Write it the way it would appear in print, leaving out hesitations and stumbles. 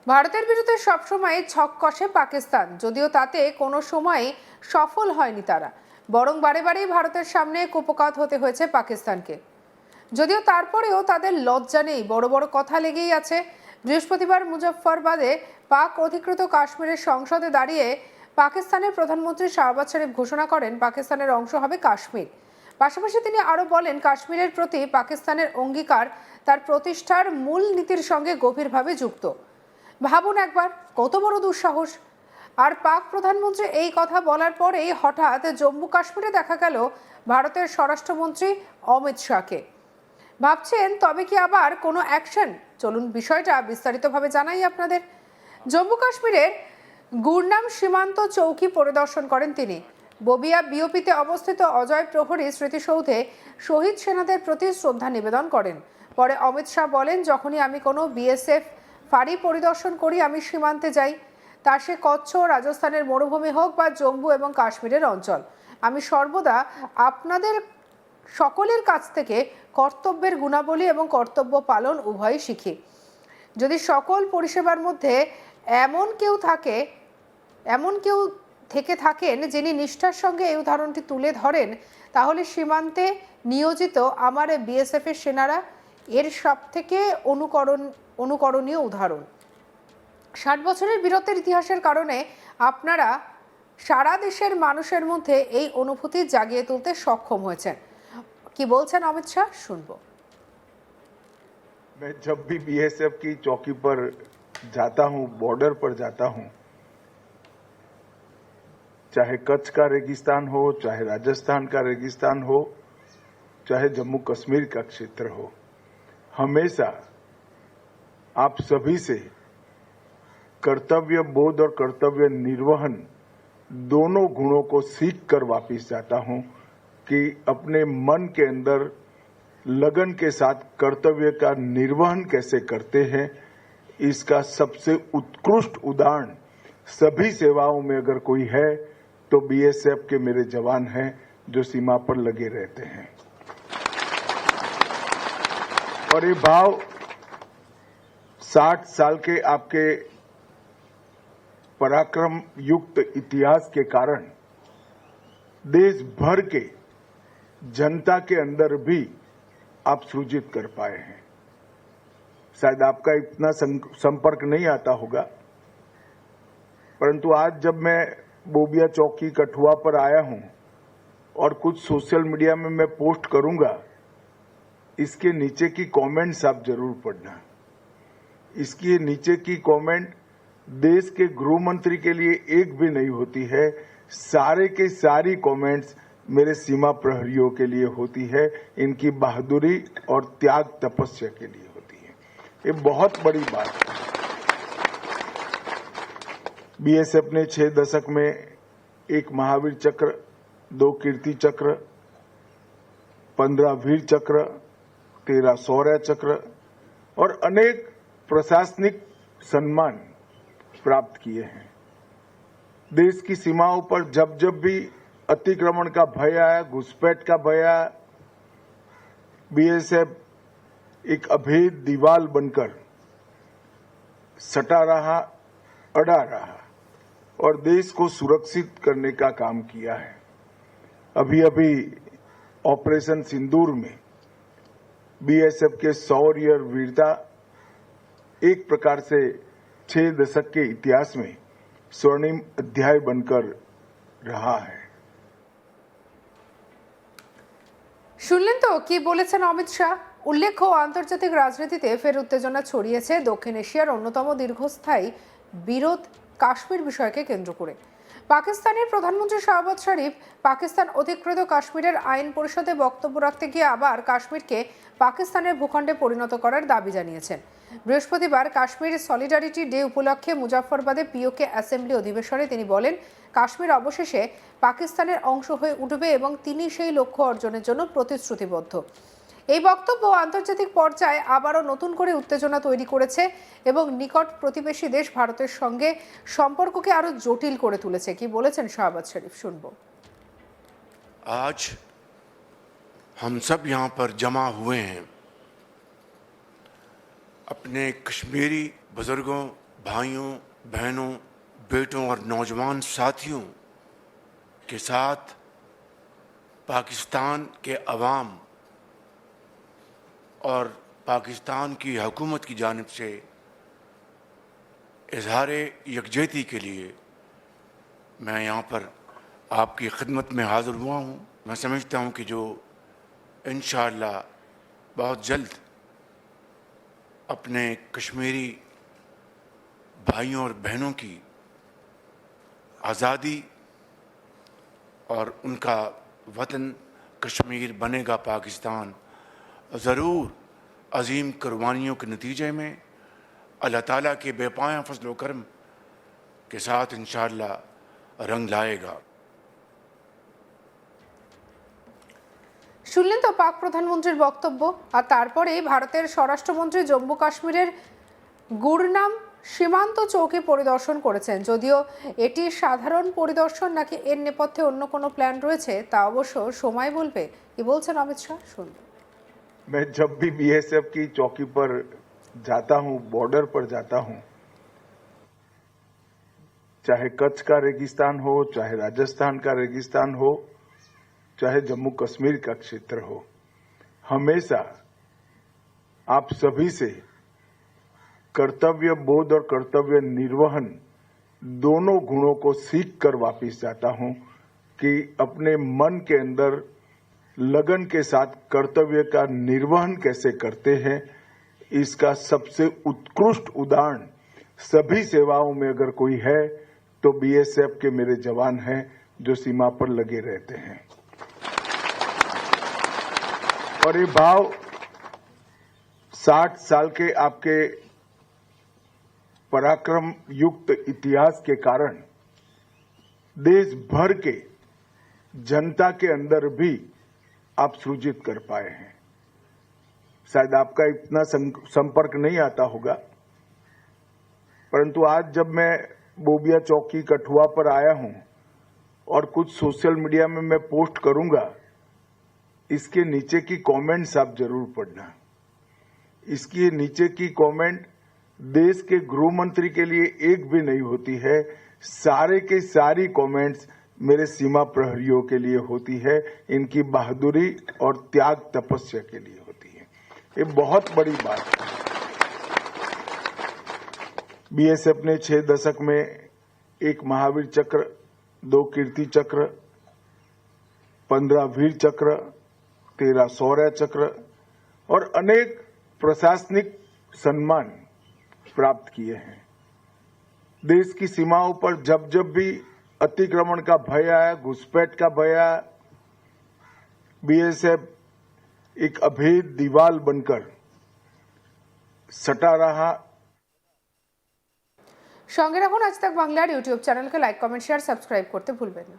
ভারতের বিরুদ্ধে সবসময় ছক কষে পাকিস্তান, যদিও তাতে কোনো সময় সফল হয়নি তারা, বরং বারে বারেই ভারতের সামনে কুপকাত হতে হয়েছে পাকিস্তানকে। যদিও তারপরেও তাদের লজ্জা নেই, বড় বড় কথা লেগেই আছে। বৃহস্পতিবার মুজফ্ফরবাদে পাক অধিকৃত কাশ্মীরের সংসদে দাঁড়িয়ে পাকিস্তানের প্রধানমন্ত্রী শাহবাজ শরীফ ঘোষণা করেন পাকিস্তানের অংশ হবে কাশ্মীর। পাশাপাশি তিনি আরও বলেন, কাশ্মীরের প্রতি পাকিস্তানের অঙ্গীকার তার প্রতিষ্ঠার মূল নীতির সঙ্গে গভীরভাবে যুক্ত। ভাবুন একবার, কত বড় দুঃসাহস। আর পাক প্রধানমন্ত্রী এই কথা বলার পরেই হঠাৎ জম্মু কাশ্মীরে দেখা গেল ভারতের স্বরাষ্ট্রমন্ত্রী অমিত শাহকে। ভাবছেন তবে কি আবার কোনো অ্যাকশন? চলুন বিষয়টা বিস্তারিতভাবে জানাই আপনাদের। জম্মু কাশ্মীরের গুরনাম সীমান্ত চৌকি পরিদর্শন করেন তিনি। ববিয়া বিওপিতে অবস্থিত অজয় প্রহরী স্মৃতিসৌধে শহীদ সেনাদের প্রতি শ্রদ্ধা নিবেদন করেন। পরে অমিত শাহ বলেন, যখনই আমি কোনো বিএসএফ ফাঁড়ি পরিদর্শন করি আমি সীমান্তে যাই, তা সে কচ্ছ, রাজস্থানের মরুভূমি হোক বা জম্মু এবং কাশ্মীরের অঞ্চল, আমি সর্বদা আপনাদের সকলের কাছ থেকে কর্তব্যের গুণাবলী এবং কর্তব্য পালন উভয়ই শিখি। যদি সকল পরিষেবার মধ্যে এমন কেউ থেকে থাকেন যিনি নিষ্ঠার সঙ্গে এই উদাহরণটি তুলে ধরেন, তাহলে সীমান্তে নিয়োজিত আমার বিএসএফ এর সেনারা এর সব থেকে অনুকরণীয় উদাহরণ। 60 বছরের বীরত্বের ইতিহাসের কারণে আপনারা সারা দেশের মানুষের মধ্যে এই অনুভূতি জাগিয়ে তুলতে সক্ষম হয়েছেন। কি বলছেন অমিত শাহ, শুনবো। मैं जब भी बीएसएफ की चौकी पर जाता हूं, बॉर्डर पर जाता हूं, चाहे कच्छ का रेगिस्तान हो, चाहे राजस्थान का रेगिस्तान हो, चाहे जम्मू कश्मीर का क्षेत्र हो, हमेशा आप सभी से कर्तव्य बोध और कर्तव्य निर्वहन दोनों गुणों को सीख कर वापिस जाता हूं कि अपने मन के अंदर लगन के साथ कर्तव्य का निर्वहन कैसे करते हैं, इसका सबसे उत्कृष्ट उदाहरण सभी सेवाओं में अगर कोई है तो बीएसएफ के मेरे जवान हैं जो सीमा पर लगे रहते हैं। और ये भाव 60 साल के आपके पराक्रम युक्त इतिहास के कारण देश भर के जनता के अंदर भी आप सृजित कर पाए हैं। शायद आपका इतना संपर्क नहीं आता होगा, परंतु आज जब मैं बोबिया चौकी कठुआ पर आया हूं और कुछ सोशल मीडिया में मैं पोस्ट करूंगा, इसके नीचे की कमेंट्स आप जरूर पढ़ना। इसके नीचे की कमेंट देश के गृह मंत्री के लिए एक भी नहीं होती है, सारे के सारी कमेंट्स मेरे सीमा प्रहरियों के लिए होती है, इनकी बहादुरी और त्याग तपस्या के लिए होती है। ये बहुत बड़ी बात है। बीएसएफ ने 6 दशक में 1 महावीर चक्र, 2 कीर्ति चक्र, 15 वीर चक्र, 13 शौर्य चक्र और अनेक प्रशासनिक सम्मान प्राप्त किए हैं। देश की सीमाओं पर जब जब भी अतिक्रमण का भय आया, घुसपैठ का भय आया, बीएसएफ एक अभेद दीवार बनकर सटा रहा, अड़ा रहा और देश को सुरक्षित करने का काम किया है। अभी अभी ऑपरेशन सिंदूर में बीएसएफ के शौर्य और वीरता एक प्रकार से 6 दशक के इतिहास में स्वर्णिम अध्याय बनकर रहा है। শুনলেন তো কি বলেছেন অমিত শাহ। উল্লেখ্য, আন্তর্জাতিক রাজনীতিতে ফের উত্তেজনা ছড়িয়েছে দক্ষিণ এশিয়ার অন্যতম দীর্ঘস্থায়ী বিরোধ কাশ্মীর বিষয়কে কেন্দ্র করে। পাকিস্তানের প্রধানমন্ত্রী শাহবাজ শরীফ পাকিস্তান অধিকৃত কাশ্মীরের আইন পরিষদে বক্তব্য রাখতে গিয়ে আবার কাশ্মীরকে পাকিস্তানের ভূখণ্ডে পরিণত করার দাবি জানিয়েছেন। বৃহস্পতিবার কাশ্মীর সলিডারিটি ডে উপলক্ষে মুজফ্ফরবাদে পিওকে অ্যাসেম্বলি অধিবেশনে তিনি বলেন, কাশ্মীর অবশেষে পাকিস্তানের অংশ হয়ে উঠবে এবং তিনি সেই লক্ষ্য অর্জনের জন্য প্রতিশ্রুতিবদ্ধ। এই বক্তব্য আন্তর্জাতিক পর্যায়ে আবারও নতুন করে উত্তেজনা তৈরি করেছে এবং নিকট প্রতিবেশী দেশ ভারতের সঙ্গে সম্পর্ককে আরো জটিল করে তুলেছে। কি বলেছেন শাহবাজ শরীফ, শুনবো। आज हम सब यहाँ पर जमा हुए हैं अपने कश्मीरी बुजुर्गों, भाइयों, बहनों, बेटों और नौजवान साथियों के साथ पाकिस्तान के अवाम और पाकिस्तान की हुकूमत की जानिब से इजहार यकजहती के लिए मैं यहाँ पर आपकी खिदमत में हाज़िर हुआ हूँ। मैं समझता हूँ कि जो इंशाअल्लाह बहुत जल्द अपने कश्मीरी भाइयों और बहनों की आज़ादी और उनका वतन कश्मीर बनेगा पाकिस्तान, ज़रूर अजीम कुर्बानियों के नतीजे में अल्लाह ताला के बेपाया फजल व करम के साथ इंशाअल्लाह रंग लाएगा। শুনলেন তো পাক প্রধানমন্ত্রীর বক্তব্য। আর তারপরেই ভারতের স্বরাষ্ট্রমন্ত্রী জম্মু কাশ্মীরের গুরনাম সীমান্ত চৌকি পরিদর্শন করেছেন। যদিও এটি সাধারণ পরিদর্শন নাকি এর নেপথ্যে অন্য কোনো প্ল্যান রয়েছে তা অবশ্য সময় বলবে। কি বলছেন অমিত শাহ, শুনুন। मैं जब भी बीएसएफ की चौकी पर जाता हूं, बॉर्डर पर जाता हूं, चाहे कच्छ का रेगिस्तान हो, चाहे राजस्थान का रेगिस्तान हो, चाहे जम्मू कश्मीर का क्षेत्र हो, हमेशा आप सभी से कर्तव्य बोध और कर्तव्य निर्वहन दोनों गुणों को सीख कर वापिस जाता हूं कि अपने मन के अंदर लगन के साथ कर्तव्य का निर्वहन कैसे करते हैं, इसका सबसे उत्कृष्ट उदाहरण सभी सेवाओं में अगर कोई है तो बीएसएफ के मेरे जवान हैं जो सीमा पर लगे रहते हैं। और ये भाव 60 साल के आपके पराक्रम युक्त इतिहास के कारण देश भर के जनता के अंदर भी आप सृजित कर पाए हैं। शायद आपका इतना संपर्क नहीं आता होगा, परंतु आज जब मैं बोबिया चौकी कठुआ पर आया हूं और कुछ सोशल मीडिया में मैं पोस्ट करूंगा, इसके नीचे की कमेंट्स आप जरूर पढ़ना। इसके नीचे की कमेंट देश के गृह मंत्री के लिए एक भी नहीं होती है, सारे के सारी कमेंट्स मेरे सीमा प्रहरियों के लिए होती है, इनकी बहादुरी और त्याग तपस्या के लिए होती है। ये बहुत बड़ी बात है। बीएसएफ ने 6 दशक में 1 महावीर चक्र, 2 कीर्ति चक्र, 15 वीर चक्र, 13 शौर्य चक्र और अनेक प्रशासनिक सम्मान प्राप्त किए हैं। देश की सीमाओं पर जब जब भी अतिक्रमण का भय आया, घुसपैठ का भय आया, बीएसएफ एक अभेद दीवार बनकर सटा रहा। সঙ্গে রাখুন আজ তাক বাংলার ইউটিউব চ্যানেলকে লাইক, কমেন্ট, শেয়ার, সাবস্ক্রাইব করতে ভুলবেন না।